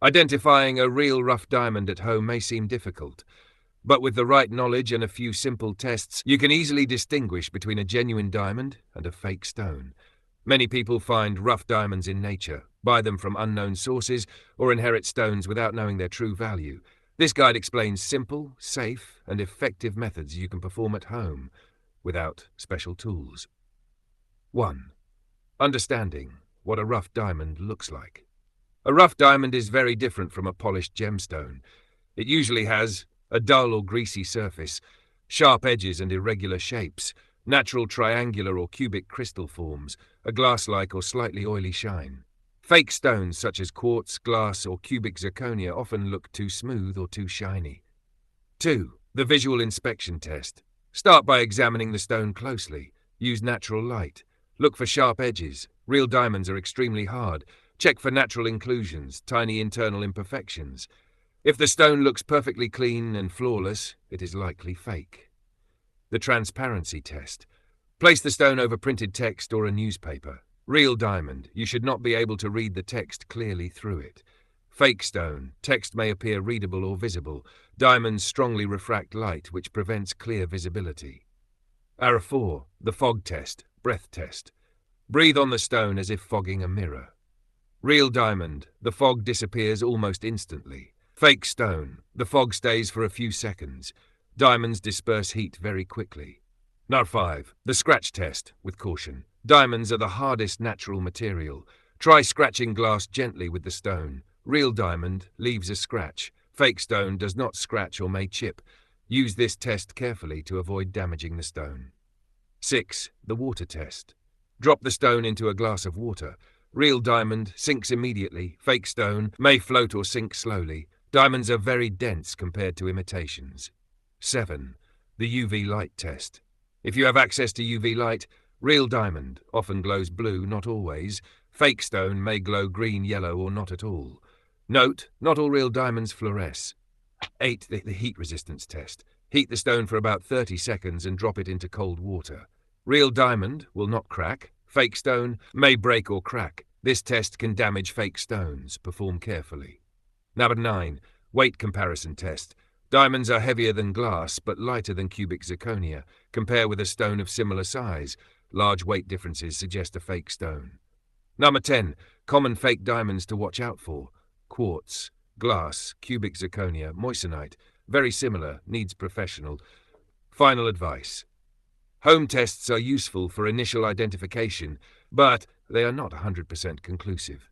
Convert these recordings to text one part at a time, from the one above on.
Identifying a real rough diamond at home may seem difficult, but with the right knowledge and a few simple tests, you can easily distinguish between a genuine diamond and a fake stone. Many people find rough diamonds in nature, buy them from unknown sources, or inherit stones without knowing their true value. This guide explains simple, safe, and effective methods you can perform at home without special tools. 1. Understanding what a rough diamond looks like. A rough diamond is very different from a polished gemstone. It usually has a dull or greasy surface, sharp edges and irregular shapes, natural triangular or cubic crystal forms, a glass-like or slightly oily shine. Fake stones such as quartz, glass, or cubic zirconia often look too smooth or too shiny. 2. The visual inspection test. Start by examining the stone closely. Use natural light. Look for sharp edges. Real diamonds are extremely hard. Check for natural inclusions, tiny internal imperfections. If the stone looks perfectly clean and flawless, it is likely fake. The transparency test. Place the stone over printed text or a newspaper. Real diamond, you should not be able to read the text clearly through it. Fake stone, text may appear readable or visible. Diamonds strongly refract light, which prevents clear visibility. Ara 4. The fog test, breath test. Breathe on the stone as if fogging a mirror. Real diamond, the fog disappears almost instantly. Fake stone, the fog stays for a few seconds. Diamonds disperse heat very quickly. Nar 5. The scratch test, with caution. Diamonds are the hardest natural material. Try scratching glass gently with the stone. Real diamond leaves a scratch. Fake stone does not scratch or may chip. Use this test carefully to avoid damaging the stone. 6. The water test. Drop the stone into a glass of water. Real diamond sinks immediately. Fake stone may float or sink slowly. Diamonds are very dense compared to imitations. 7. The UV light test. If you have access to UV light, real diamond often glows blue, not always. Fake stone may glow green, yellow, or not at all. Note, not all real diamonds fluoresce. 8. The heat resistance test. Heat the stone for about 30 seconds and drop it into cold water. Real diamond will not crack. Fake stone may break or crack. This test can damage fake stones. Perform carefully. Number 9. Weight comparison test. Diamonds are heavier than glass, but lighter than cubic zirconia. Compare with a stone of similar size. Large weight differences suggest a fake stone. Number 10. Common fake diamonds to watch out for. Quartz, glass, cubic zirconia, moissanite. Very similar, needs professional. Final advice. Home tests are useful for initial identification, but they are not 100% conclusive.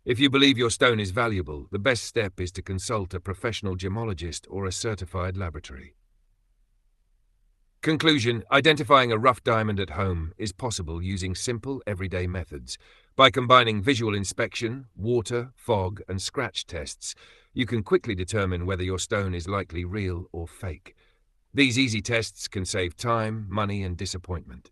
If you believe your stone is valuable, the best step is to consult a professional gemologist or a certified laboratory. Conclusion: identifying a rough diamond at home is possible using simple, everyday methods. By combining visual inspection, water, fog, and scratch tests, you can quickly determine whether your stone is likely real or fake. These easy tests can save time, money, and disappointment.